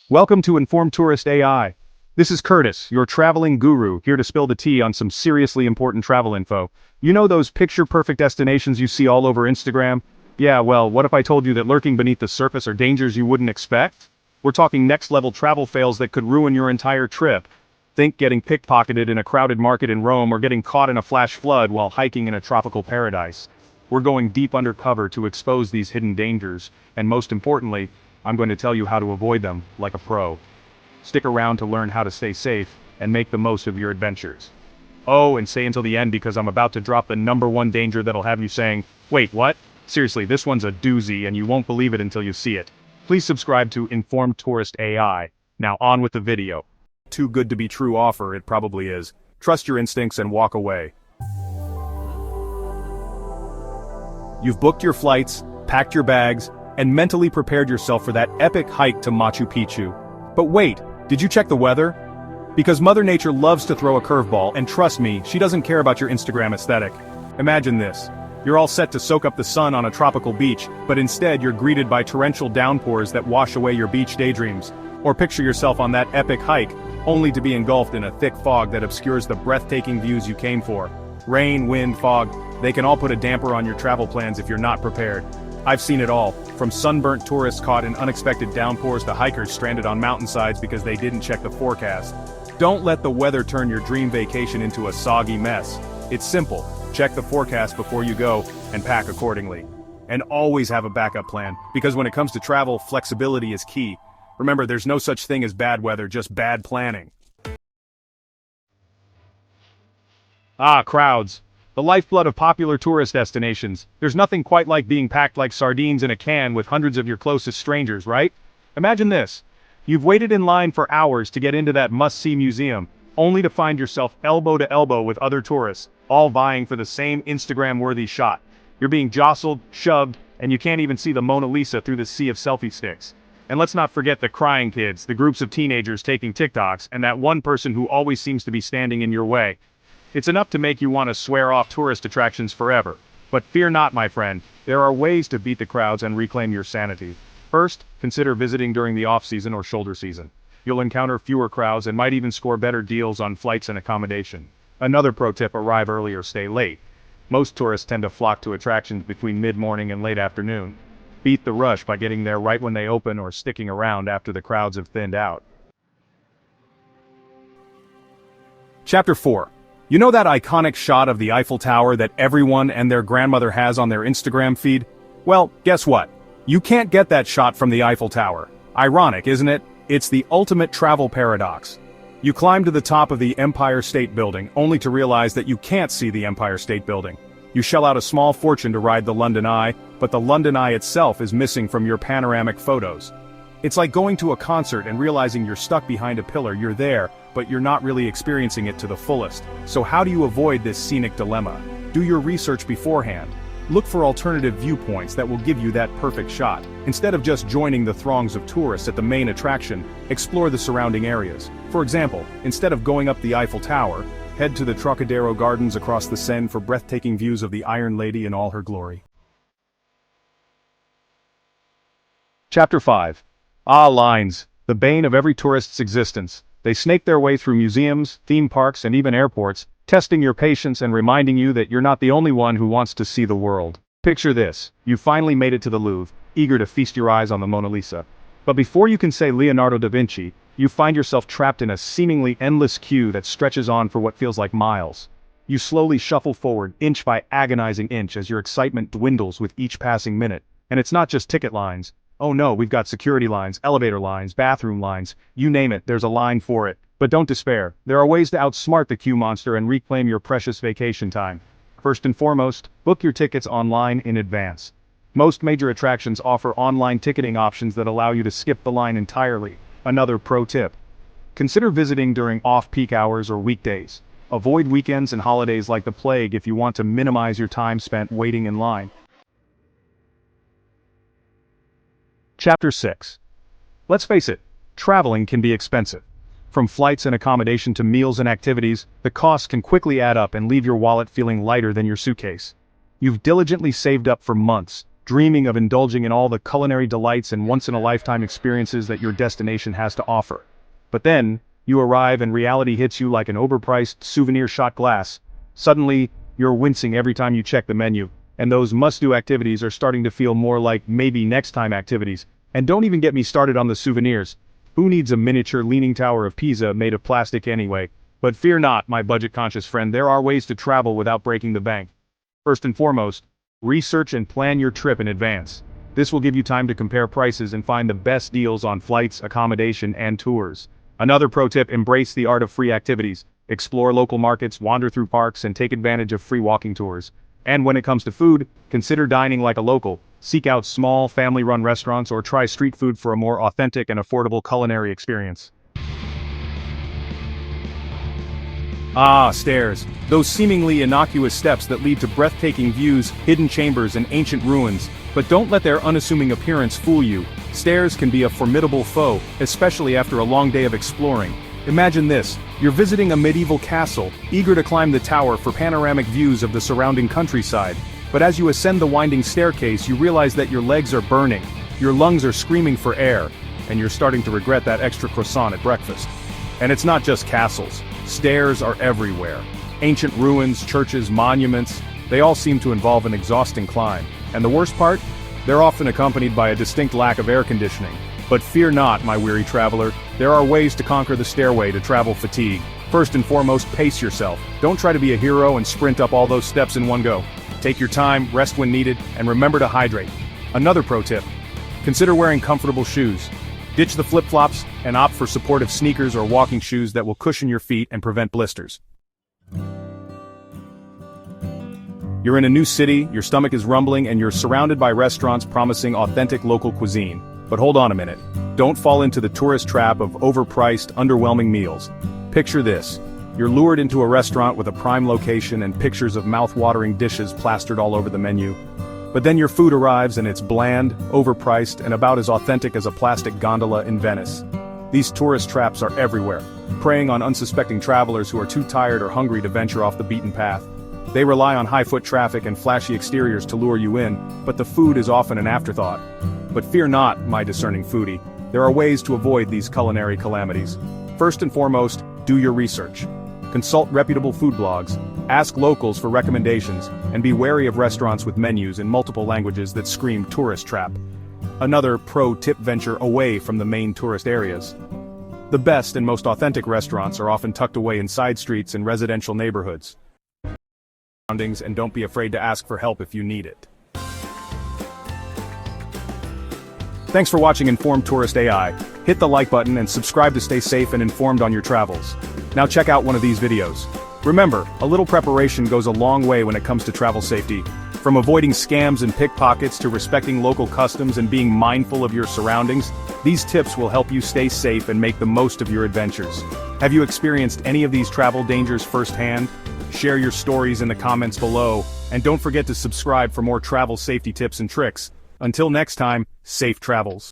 Welcome to Informed Tourist AI. This is Curtis, your traveling guru, here to spill the tea on some seriously important travel info. You know those picture-perfect destinations you see all over Instagram? Yeah, well, what if I told you that lurking beneath the surface are dangers you wouldn't expect? We're talking next-level travel fails that could ruin your entire trip. Think getting pickpocketed in a crowded market in Rome or getting caught in a flash flood while hiking in a tropical paradise. We're going deep undercover to expose these hidden dangers, and most importantly, I'm going to tell you how to avoid them, like a pro. Stick around to learn how to stay safe, and make the most of your adventures. Oh, and stay until the end because I'm about to drop the #1 danger that'll have you saying, "Wait, what? Seriously, this one's a doozy and you won't believe it until you see it." Please subscribe to Informed Tourist AI. Now on with the video. Too good to be true offer, it probably is. Trust your instincts and walk away. You've booked your flights, packed your bags, and mentally prepared yourself for that epic hike to Machu Picchu. But wait, did you check the weather? Because Mother Nature loves to throw a curveball, and trust me, she doesn't care about your Instagram aesthetic. Imagine this. You're all set to soak up the sun on a tropical beach, but instead you're greeted by torrential downpours that wash away your beach daydreams. Or picture yourself on that epic hike, only to be engulfed in a thick fog that obscures the breathtaking views you came for. Rain, wind, fog, they can all put a damper on your travel plans if you're not prepared. I've seen it all, from sunburnt tourists caught in unexpected downpours to hikers stranded on mountainsides because they didn't check the forecast. Don't let the weather turn your dream vacation into a soggy mess. It's simple, check the forecast before you go, and pack accordingly. And always have a backup plan, because when it comes to travel, flexibility is key. Remember, there's no such thing as bad weather, just bad planning. Ah, crowds. The lifeblood of popular tourist destinations. There's nothing quite like being packed like sardines in a can with hundreds of your closest strangers, right? Imagine this. You've waited in line for hours to get into that must-see museum, only to find yourself elbow to elbow with other tourists, all vying for the same Instagram-worthy shot. You're being jostled, shoved, and you can't even see the Mona Lisa through the sea of selfie sticks. And let's not forget the crying kids, the groups of teenagers taking TikToks, and that one person who always seems to be standing in your way. It's enough to make you want to swear off tourist attractions forever. But fear not, my friend, there are ways to beat the crowds and reclaim your sanity. First, consider visiting during the off-season or shoulder season. You'll encounter fewer crowds and might even score better deals on flights and accommodation. Another pro tip: arrive early or stay late. Most tourists tend to flock to attractions between mid-morning and late afternoon. Beat the rush by getting there right when they open or sticking around after the crowds have thinned out. Chapter 4. You know that iconic shot of the Eiffel Tower that everyone and their grandmother has on their Instagram feed? Well, guess what? You can't get that shot from the Eiffel Tower. Ironic, isn't it? It's the ultimate travel paradox. You climb to the top of the Empire State Building, only to realize that you can't see the Empire State Building. You shell out a small fortune to ride the London Eye, but the London Eye itself is missing from your panoramic photos. It's like going to a concert and realizing you're stuck behind a pillar. You're there, but you're not really experiencing it to the fullest. So how do you avoid this scenic dilemma? Do your research beforehand. Look for alternative viewpoints that will give you that perfect shot. Instead of just joining the throngs of tourists at the main attraction, explore the surrounding areas. For example, instead of going up the Eiffel Tower, head to the Trocadero Gardens across the Seine for breathtaking views of the Iron Lady in all her glory. Chapter 5. Ah, lines, the bane of every tourist's existence. They snake their way through museums, theme parks, and even airports, testing your patience and reminding you that you're not the only one who wants to see the world. Picture this: you finally made it to the Louvre, eager to feast your eyes on the Mona Lisa. But before you can say Leonardo da Vinci, you find yourself trapped in a seemingly endless queue that stretches on for what feels like miles. You slowly shuffle forward, inch by agonizing inch, as your excitement dwindles with each passing minute. And it's not just ticket lines. Oh no, we've got security lines, elevator lines, bathroom lines, you name it, there's a line for it. But don't despair, there are ways to outsmart the queue monster and reclaim your precious vacation time. First and foremost, book your tickets online in advance. Most major attractions offer online ticketing options that allow you to skip the line entirely. Another pro tip: consider visiting during off-peak hours or weekdays. Avoid weekends and holidays like the plague if you want to minimize your time spent waiting in line. Chapter 6. Let's face it, traveling can be expensive. From flights and accommodation to meals and activities, the costs can quickly add up and leave your wallet feeling lighter than your suitcase. You've diligently saved up for months, dreaming of indulging in all the culinary delights and once-in-a-lifetime experiences that your destination has to offer. But then, you arrive and reality hits you like an overpriced souvenir shot glass. Suddenly, you're wincing every time you check the menu, and those must-do activities are starting to feel more like maybe next-time activities. And don't even get me started on the souvenirs. Who needs a miniature Leaning Tower of Pisa made of plastic anyway? But fear not, my budget-conscious friend, there are ways to travel without breaking the bank. First and foremost, research and plan your trip in advance. This will give you time to compare prices and find the best deals on flights, accommodation, and tours. Another pro tip: embrace the art of free activities. Explore local markets, wander through parks, and take advantage of free walking tours. And when it comes to food, consider dining like a local. Seek out small, family-run restaurants or try street food for a more authentic and affordable culinary experience. Ah, stairs. Those seemingly innocuous steps that lead to breathtaking views, hidden chambers, and ancient ruins. But don't let their unassuming appearance fool you. Stairs can be a formidable foe, especially after a long day of exploring. Imagine this: you're visiting a medieval castle, eager to climb the tower for panoramic views of the surrounding countryside. But as you ascend the winding staircase, you realize that your legs are burning, your lungs are screaming for air, and you're starting to regret that extra croissant at breakfast. And it's not just castles. Stairs are everywhere. Ancient ruins, churches, monuments, they all seem to involve an exhausting climb. And the worst part? They're often accompanied by a distinct lack of air conditioning. But fear not, my weary traveler, there are ways to conquer the stairway to travel fatigue. First and foremost, pace yourself. Don't try to be a hero and sprint up all those steps in one go. Take your time, rest when needed, and remember to hydrate. Another pro tip: consider wearing comfortable shoes. Ditch the flip-flops and opt for supportive sneakers or walking shoes that will cushion your feet and prevent blisters. You're in a new city, your stomach is rumbling, and you're surrounded by restaurants promising authentic local cuisine. But hold on a minute. Don't fall into the tourist trap of overpriced, underwhelming meals. Picture this. You're lured into a restaurant with a prime location and pictures of mouth-watering dishes plastered all over the menu. But then your food arrives and it's bland, overpriced, and about as authentic as a plastic gondola in Venice. These tourist traps are everywhere, preying on unsuspecting travelers who are too tired or hungry to venture off the beaten path. They rely on high-foot traffic and flashy exteriors to lure you in, but the food is often an afterthought. But fear not, my discerning foodie. There are ways to avoid these culinary calamities. First and foremost, do your research. Consult reputable food blogs, ask locals for recommendations, and be wary of restaurants with menus in multiple languages that scream tourist trap. Another pro tip: venture away from the main tourist areas. The best and most authentic restaurants are often tucked away in side streets and residential neighborhoods. And don't be afraid to ask for help if you need it. Thanks for watching Informed Tourist AI. Hit the like button and subscribe to stay safe and informed on your travels. Now check out one of these videos. Remember, a little preparation goes a long way when it comes to travel safety. From avoiding scams and pickpockets to respecting local customs and being mindful of your surroundings, these tips will help you stay safe and make the most of your adventures. Have you experienced any of these travel dangers firsthand? Share your stories in the comments below, and don't forget to subscribe for more travel safety tips and tricks. Until next time, safe travels.